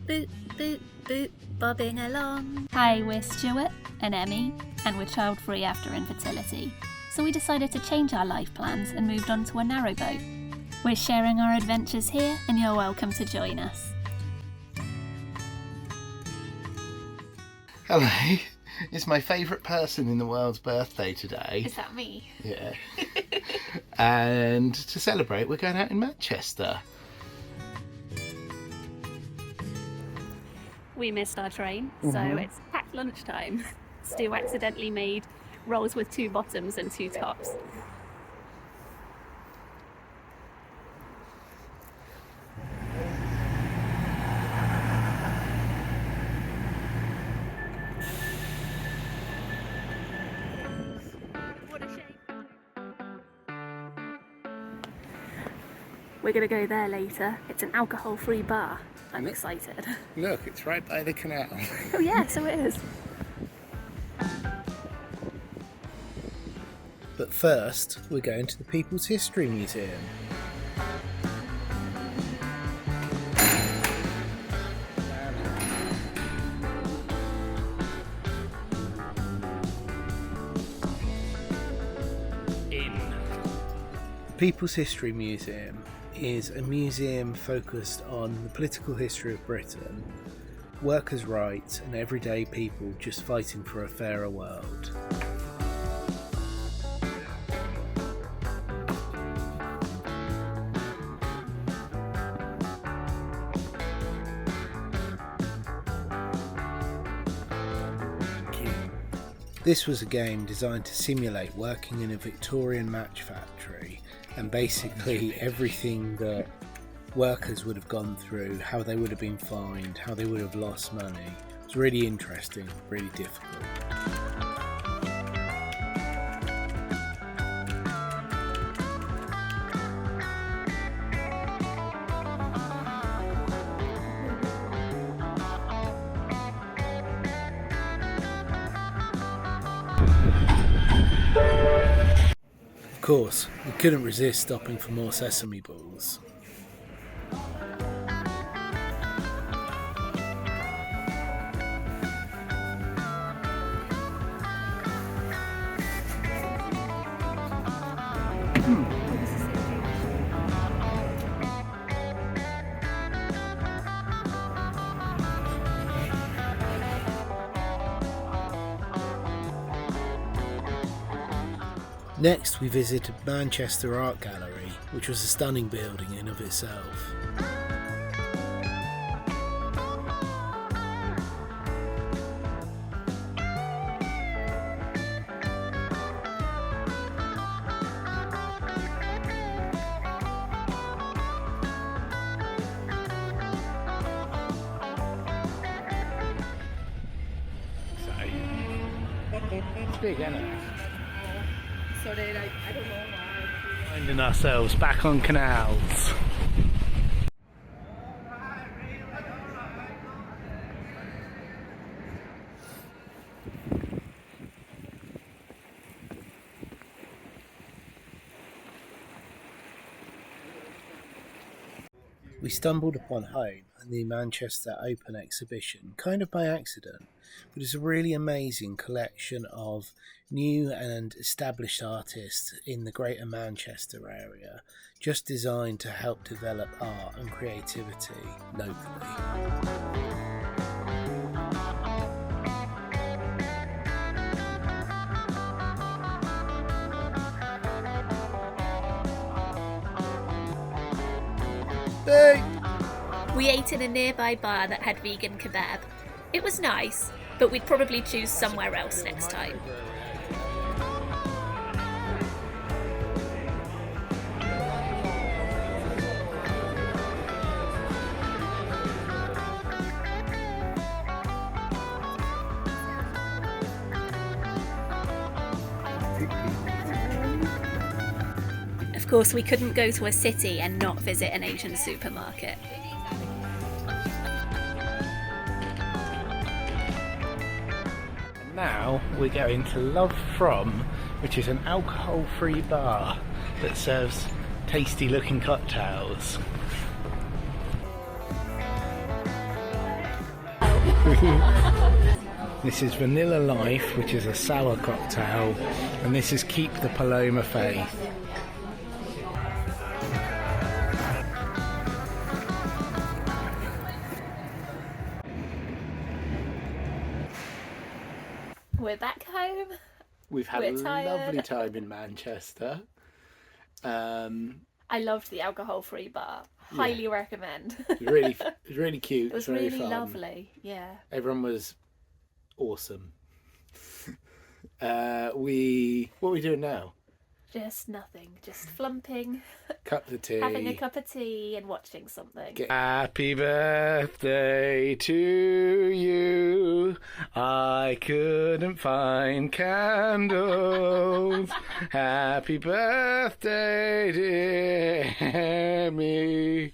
boot, boot, boot, bobbing along. Hi, we're Stuart and Emmie, and we're child-free after infertility. So we decided to change our life plans and moved on to a narrowboat. We're sharing our adventures here, and you're welcome to join us. Hello, it's my favourite person in the world's birthday today. Is that me? Yeah. And to celebrate, we're going out in Manchester. We missed our train, so it's packed lunchtime. Stu accidentally made rolls with 2 bottoms and 2 tops. What a shame. We're going to go there later. It's an alcohol-free bar. I'm excited. Look, it's right by the canal. Oh yeah, so it is. But first, we're going to the People's History Museum. The People's History Museum is a museum focused on the political history of Britain, workers' rights and everyday people just fighting for a fairer world. This was a game designed to simulate working in a Victorian match factory, and basically everything that workers would have gone through, how they would have been fined, how they would have lost money. It's really interesting, really difficult. Of course, we couldn't resist stopping for more sesame balls. Next, we visited Manchester Art Gallery, which was a stunning building in of itself. It's big, isn't it? I don't know why. Finding ourselves back on canals. We stumbled upon Home and the Manchester Open exhibition, kind of by accident, but it's a really amazing collection of new and established artists in the Greater Manchester area, just designed to help develop art and creativity locally. We ate in a nearby bar that had vegan kebab. It was nice, but we'd probably choose somewhere else next time. Of course, we couldn't go to a city and not visit an Asian supermarket. Now we're going to Love From, which is an alcohol-free bar that serves tasty looking cocktails. This is Vanilla Life, which is a sour cocktail, and this is Keep the Paloma Faith. We're back home. We've had We're a tired. lovely time in Manchester. I loved the alcohol-free bar. Highly recommend. It was really cute. It was very really fun. lovely. Yeah. Everyone was awesome. What are we doing now? Just nothing. Just flumping, Cup of tea. having a cup of tea and watching something. Happy birthday to you. I couldn't find candles. Happy birthday, dear Emmie.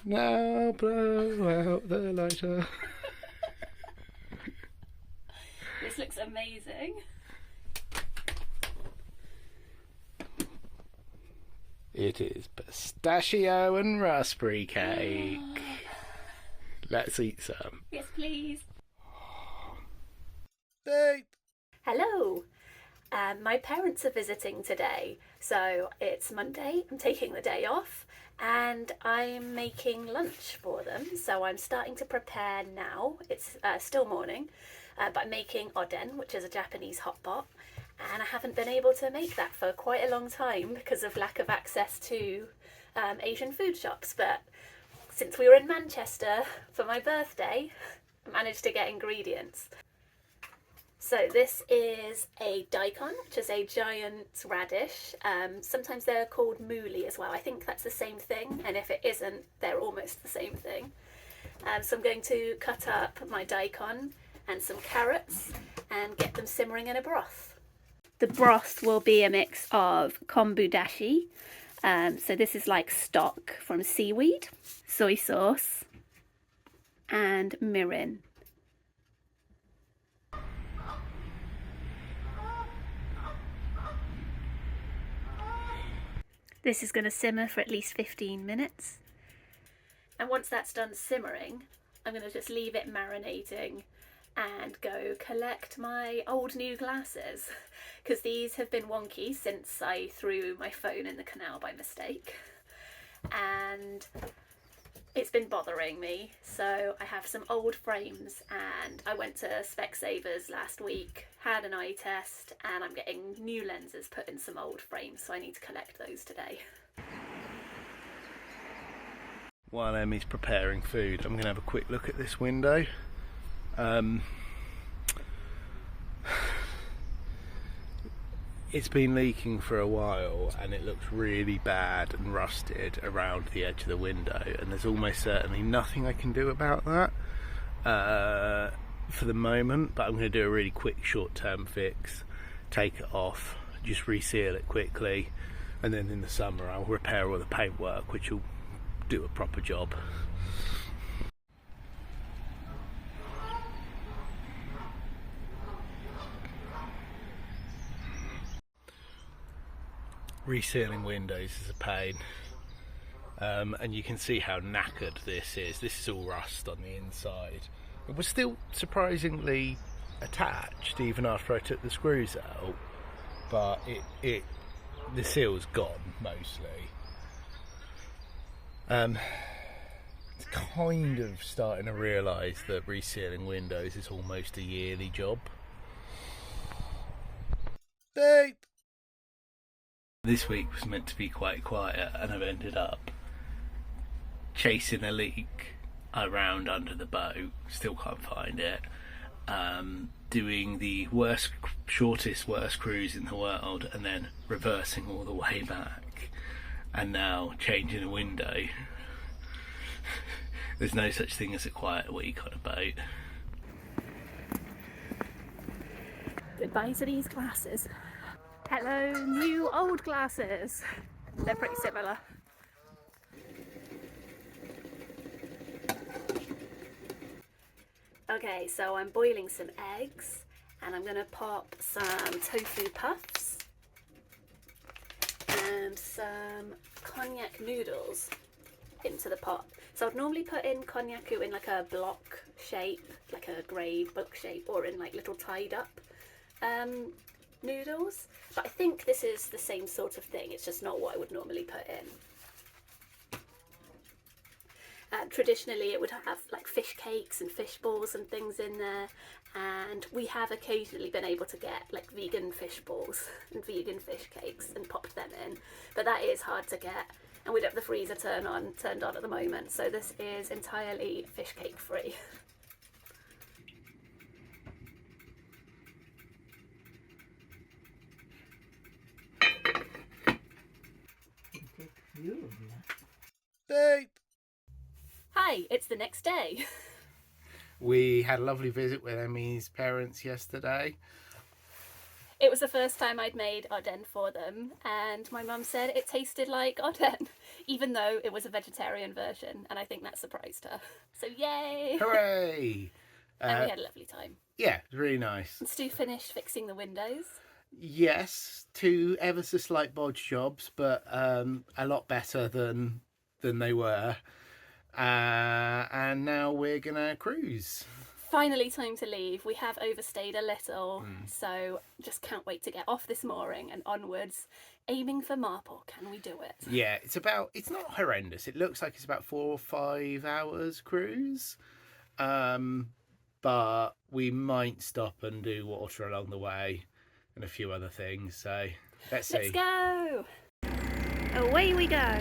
Now blow out the lighter. This looks amazing. It is pistachio and raspberry cake. Let's eat some. Yes, please. Babe. Hello. My parents are visiting today, so it's Monday. I'm taking the day off and I'm making lunch for them. So I'm starting to prepare now. It's still morning, but I'm making oden, which is a Japanese hot pot. And I haven't been able to make that for quite a long time because of lack of access to Asian food shops. But since we were in Manchester for my birthday, I managed to get ingredients. So this is a daikon, which is a giant radish. Sometimes they're called mooli as well. I think that's the same thing, and if it isn't, they're almost the same thing. So I'm going to cut up my daikon and some carrots and get them simmering in a broth. The broth will be a mix of kombu dashi. So this is like stock from seaweed, soy sauce, and mirin. This is going to simmer for at least 15 minutes. And once that's done simmering, I'm going to just leave it marinating and go collect my old new glasses, because these have been wonky since I threw my phone in the canal by mistake, and it's been bothering me. So I have some old frames and I went to Specsavers last week, had an eye test, and I'm getting new lenses put in some old frames, so I need to collect those today. While Emmie's preparing food, I'm going to have a quick look at this window. It's been leaking for a while and it looks really bad and rusted around the edge of the window, and there's almost certainly nothing I can do about that for the moment, but I'm going to do a really quick short-term fix, take it off, just reseal it quickly, and then in the summer I'll repair all the paintwork, which will do a proper job. Resealing windows is a pain, and you can see how knackered this is. This is all rust on the inside. It was still surprisingly attached even after I took the screws out, but the seal's gone mostly. It's kind of starting to realise that resealing windows is almost a yearly job. Babe! This week was meant to be quite quiet, and I've ended up chasing a leak around under the boat, still can't find it, doing the shortest cruise in the world, and then reversing all the way back, and now changing a window. There's no such thing as a quiet week on a boat. Goodbye to these glasses. Hello, new old glasses. They're pretty similar. Okay, so I'm boiling some eggs and I'm going to pop some tofu puffs and some cognac noodles into the pot. So I'd normally put in konnyaku in like a block shape, like a grey block shape, or in like little tied up noodles. But I think this is the same sort of thing, it's just not what I would normally put in. Traditionally it would have like fish cakes and fish balls and things in there, and we have occasionally been able to get like vegan fish balls and vegan fish cakes and pop them in, but that is hard to get, and we don't have the freezer turned on at the moment, so this is entirely fish cake free. Boop! Hi, it's the next day. We had a lovely visit with Emmie's parents yesterday. It was the first time I'd made oden for them, and my mum said it tasted like oden, even though it was a vegetarian version, and I think that surprised her. So yay! Hooray! And we had a lovely time. Yeah, it was really nice. And Stu finished fixing the windows. Yes, two ever so slight bodge jobs, but a lot better than they were. And now we're gonna cruise. Finally time to leave. We have overstayed a little, so just can't wait to get off this mooring and onwards, aiming for Marple. Can we do it? Yeah, it's not horrendous. It looks like it's about 4 or 5 hours cruise. But we might stop and do water along the way and a few other things, so let's see. Let's go! Away we go!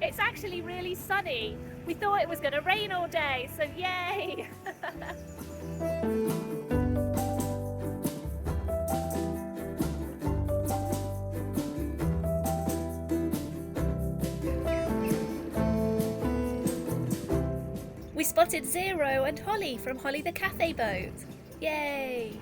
It's actually really sunny. We thought it was going to rain all day, so yay! We spotted Zero and Holly from Holly the Cafe Boat. Yay!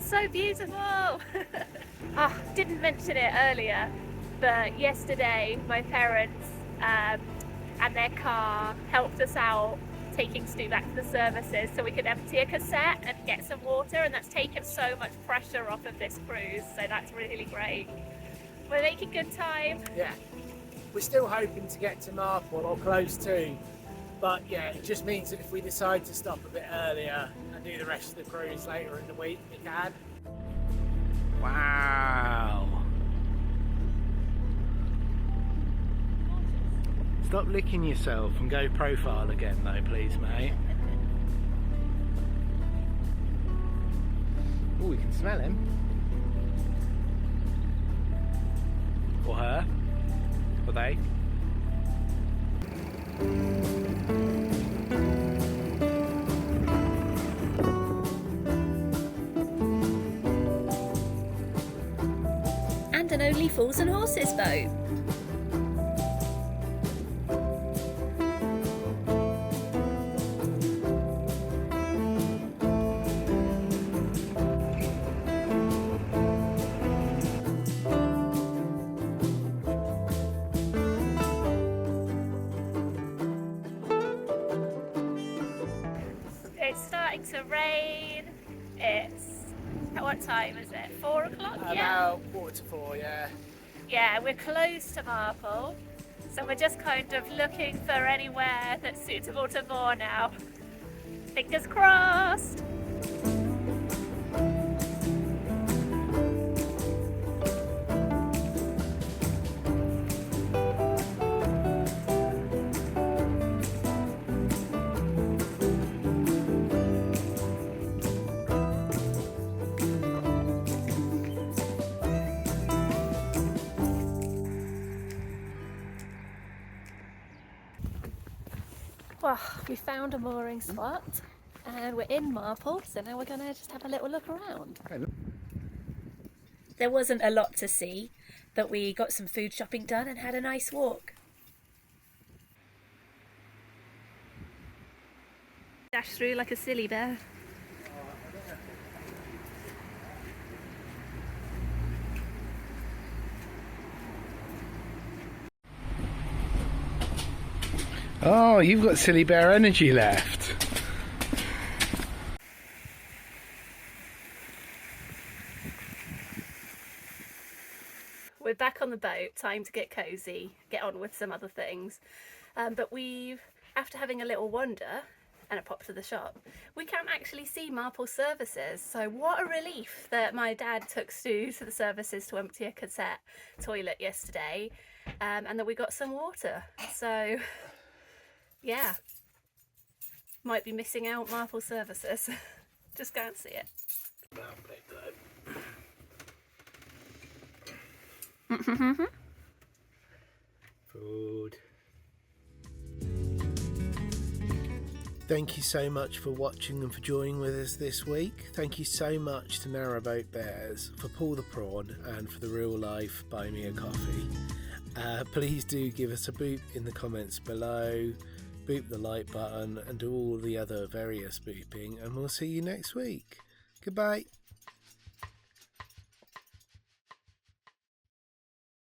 So beautiful! Didn't mention it earlier, but yesterday my parents and their car helped us out taking Stu back to the services so we could empty a cassette and get some water, and that's taken so much pressure off of this cruise, so that's really great. We're making good time. Yeah, we're still hoping to get to Marple or close to, but yeah, it just means that if we decide to stop a bit earlier and do the rest of the cruise later in the week, we can. Wow. Stop licking yourself and go profile again though, please, mate. Oh, we can smell him. Or her. Or they. And an Only Fools and Horses boat. It's starting to rain. What time is it? 4 o'clock? About 4:45, yeah. Yeah, we're close to Marple, so we're just kind of looking for anywhere that's suitable to moor now. Fingers crossed! Well, we found a mooring spot and we're in Marple, so now we're going to just have a little look around. There wasn't a lot to see, but we got some food shopping done and had a nice walk. Dash through like a silly bear. Oh, you've got silly bear energy left. We're back on the boat, time to get cosy, get on with some other things. But after having a little wander and a pop to the shop, we can't actually see Marple services. So what a relief that my dad took Stu to the services to empty a cassette toilet yesterday, and that we got some water. So yeah, might be missing out Marple services. Just can't see it. Food. Thank you so much for watching and for joining with us this week. Thank you so much to Narrowboat Bears, for Paul the Prawn, and for the real life Buy Me a Coffee. Please do give us a boop in the comments below, boop the like button, and do all the other various booping, and we'll see you next week. Goodbye.